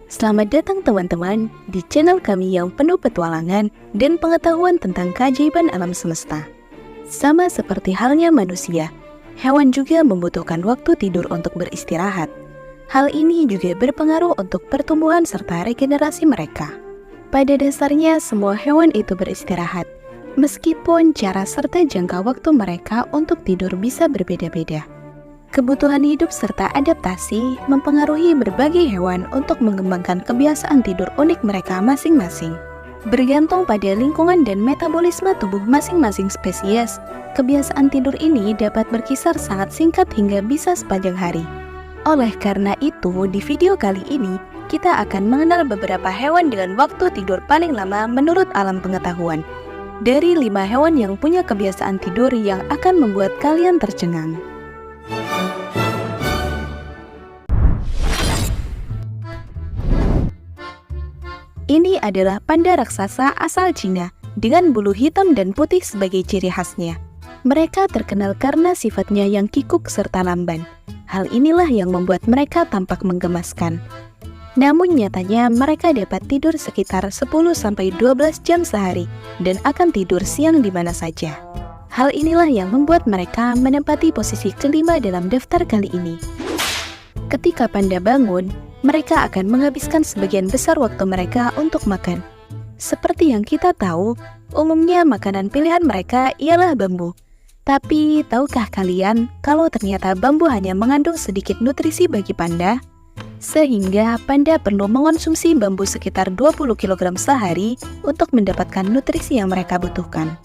Selamat datang teman-teman di channel kami yang penuh petualangan dan pengetahuan tentang keajaiban alam semesta. Sama seperti halnya manusia, hewan juga membutuhkan waktu tidur untuk beristirahat. Hal ini juga berpengaruh untuk pertumbuhan serta regenerasi mereka. Pada dasarnya semua hewan itu beristirahat, meskipun cara serta jangka waktu mereka untuk tidur bisa berbeda-beda. Kebutuhan hidup serta adaptasi mempengaruhi berbagai hewan untuk mengembangkan kebiasaan tidur unik mereka masing-masing. Bergantung pada lingkungan dan metabolisme tubuh masing-masing spesies, kebiasaan tidur ini dapat berkisar sangat singkat hingga bisa sepanjang hari. Oleh karena itu, di video kali ini, kita akan mengenal beberapa hewan dengan waktu tidur paling lama menurut alam pengetahuan. Dari 5 hewan yang punya kebiasaan tidur yang akan membuat kalian tercengang. Ini adalah panda raksasa asal Cina dengan bulu hitam dan putih sebagai ciri khasnya. Mereka terkenal karena sifatnya yang kikuk serta lamban. Hal inilah yang membuat mereka tampak menggemaskan. Namun nyatanya mereka dapat tidur sekitar 10-12 jam sehari dan akan tidur siang di mana saja. Hal inilah yang membuat mereka menempati posisi kelima dalam daftar kali ini. Ketika panda bangun, mereka akan menghabiskan sebagian besar waktu mereka untuk makan. Seperti yang kita tahu, umumnya makanan pilihan mereka ialah bambu. Tapi, tahukah kalian kalau ternyata bambu hanya mengandung sedikit nutrisi bagi panda? Sehingga panda perlu mengonsumsi bambu sekitar 20 kg sehari untuk mendapatkan nutrisi yang mereka butuhkan.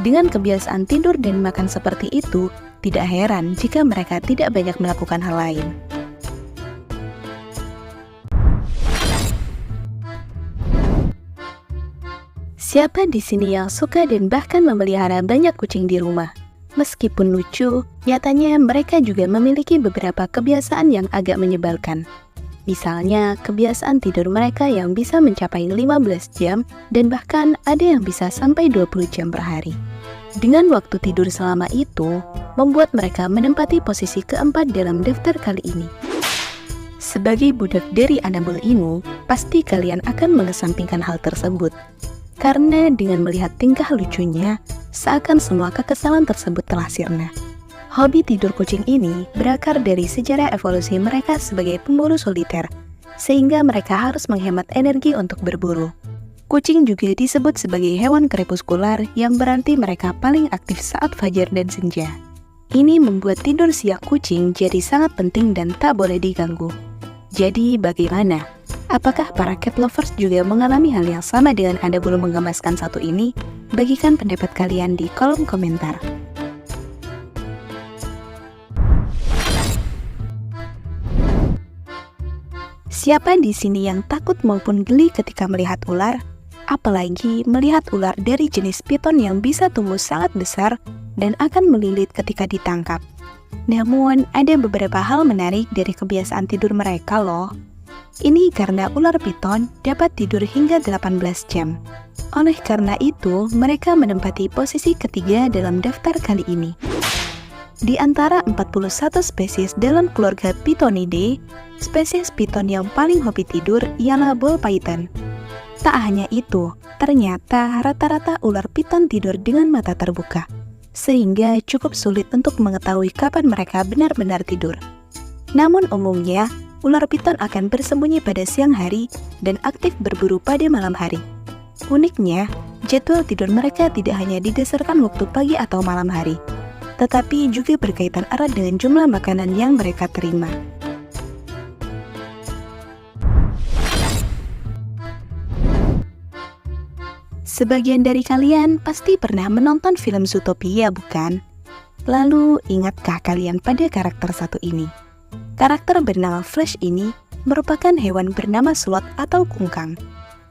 Dengan kebiasaan tidur dan makan seperti itu, tidak heran jika mereka tidak banyak melakukan hal lain. Siapa di sini yang suka dan bahkan memelihara banyak kucing di rumah? Meskipun lucu, nyatanya mereka juga memiliki beberapa kebiasaan yang agak menyebalkan. Misalnya, kebiasaan tidur mereka yang bisa mencapai 15 jam dan bahkan ada yang bisa sampai 20 jam per hari. Dengan waktu tidur selama itu, membuat mereka menempati posisi keempat dalam daftar kali ini. Sebagai budak dari Anabul Inu, pasti kalian akan mengesampingkan hal tersebut. Karena dengan melihat tingkah lucunya, seakan semua kekesalan tersebut telah sirna. Hobi tidur kucing ini berakar dari sejarah evolusi mereka sebagai pemburu soliter, sehingga mereka harus menghemat energi untuk berburu. Kucing juga disebut sebagai hewan krepuskular yang berarti mereka paling aktif saat fajar dan senja. Ini membuat tidur siang kucing jadi sangat penting dan tak boleh diganggu. Jadi bagaimana? Apakah para cat lovers juga mengalami hal yang sama dengan Anabul menggemaskan satu ini? Bagikan pendapat kalian di kolom komentar. Siapa di sini yang takut maupun geli ketika melihat ular? Apalagi melihat ular dari jenis piton yang bisa tumbuh sangat besar dan akan melilit ketika ditangkap. Namun, ada beberapa hal menarik dari kebiasaan tidur mereka loh. Ini karena ular piton dapat tidur hingga 18 jam. Oleh karena itu, mereka menempati posisi ketiga dalam daftar kali ini. Di antara 41 spesies dalam keluarga Pitonidae, spesies piton yang paling hobi tidur ialah ball python. Tak hanya itu, ternyata rata-rata ular piton tidur dengan mata terbuka, sehingga cukup sulit untuk mengetahui kapan mereka benar-benar tidur. Namun umumnya, ular piton akan bersembunyi pada siang hari dan aktif berburu pada malam hari. Uniknya, jadwal tidur mereka tidak hanya didasarkan waktu pagi atau malam hari, tetapi juga berkaitan erat dengan jumlah makanan yang mereka terima. Sebagian dari kalian pasti pernah menonton film Zootopia, bukan? Lalu, ingatkah kalian pada karakter satu ini? Karakter bernama Flash ini merupakan hewan bernama sloth atau kungkang.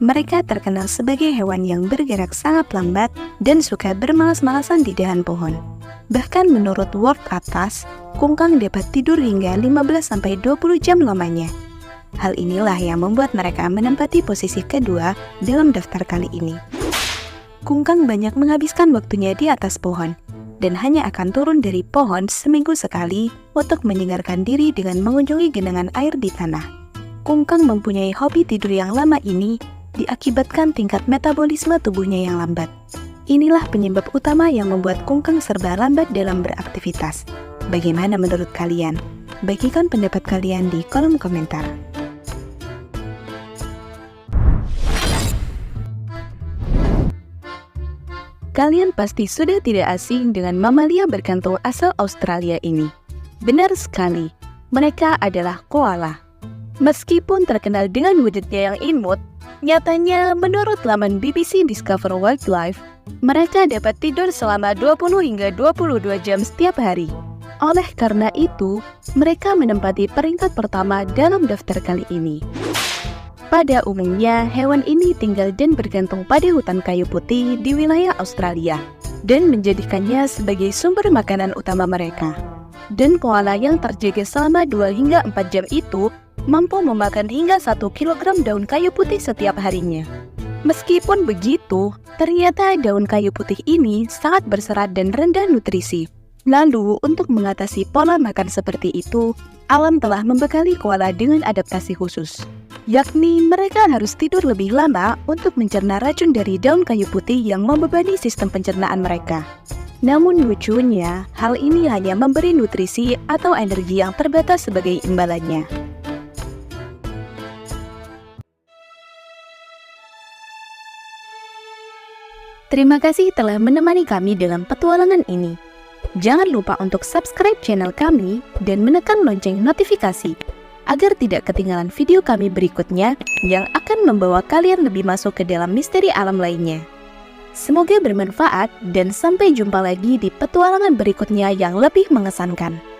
Mereka terkenal sebagai hewan yang bergerak sangat lambat dan suka bermalas-malasan di dahan pohon. Bahkan menurut World Atlas, kungkang dapat tidur hingga 15-20 jam lamanya. Hal inilah yang membuat mereka menempati posisi kedua dalam daftar kali ini. Kungkang banyak menghabiskan waktunya di atas pohon, dan hanya akan turun dari pohon seminggu sekali untuk menyegarkan diri dengan mengunjungi genangan air di tanah. kungkang mempunyai hobi tidur yang lama ini diakibatkan tingkat metabolisme tubuhnya yang lambat. Inilah penyebab utama yang membuat kungkang serba lambat dalam beraktivitas. Bagaimana menurut kalian? Bagikan pendapat kalian di kolom komentar. Kalian pasti sudah tidak asing dengan mamalia berkantung asal Australia ini. Benar sekali, mereka adalah koala. Meskipun terkenal dengan wujudnya yang imut, nyatanya menurut laman BBC Discover Wildlife, mereka dapat tidur selama 20 hingga 22 jam setiap hari. Oleh karena itu, mereka menempati peringkat pertama dalam daftar kali ini. Pada umumnya, hewan ini tinggal dan bergantung pada hutan kayu putih di wilayah Australia dan menjadikannya sebagai sumber makanan utama mereka. Dan koala yang terjaga selama 2 hingga 4 jam itu mampu memakan hingga 1 kilogram daun kayu putih setiap harinya. Meskipun begitu, ternyata daun kayu putih ini sangat berserat dan rendah nutrisi. Lalu, untuk mengatasi pola makan seperti itu, alam telah membekali koala dengan adaptasi khusus. Yakni mereka harus tidur lebih lama untuk mencerna racun dari daun kayu putih yang membebani sistem pencernaan mereka. Namun lucunya, hal ini hanya memberi nutrisi atau energi yang terbatas sebagai imbalannya. Terima kasih telah menemani kami dalam petualangan ini. Jangan lupa untuk subscribe channel kami dan menekan lonceng notifikasi agar tidak ketinggalan video kami berikutnya yang akan membawa kalian lebih masuk ke dalam misteri alam lainnya. Semoga bermanfaat dan sampai jumpa lagi di petualangan berikutnya yang lebih mengesankan.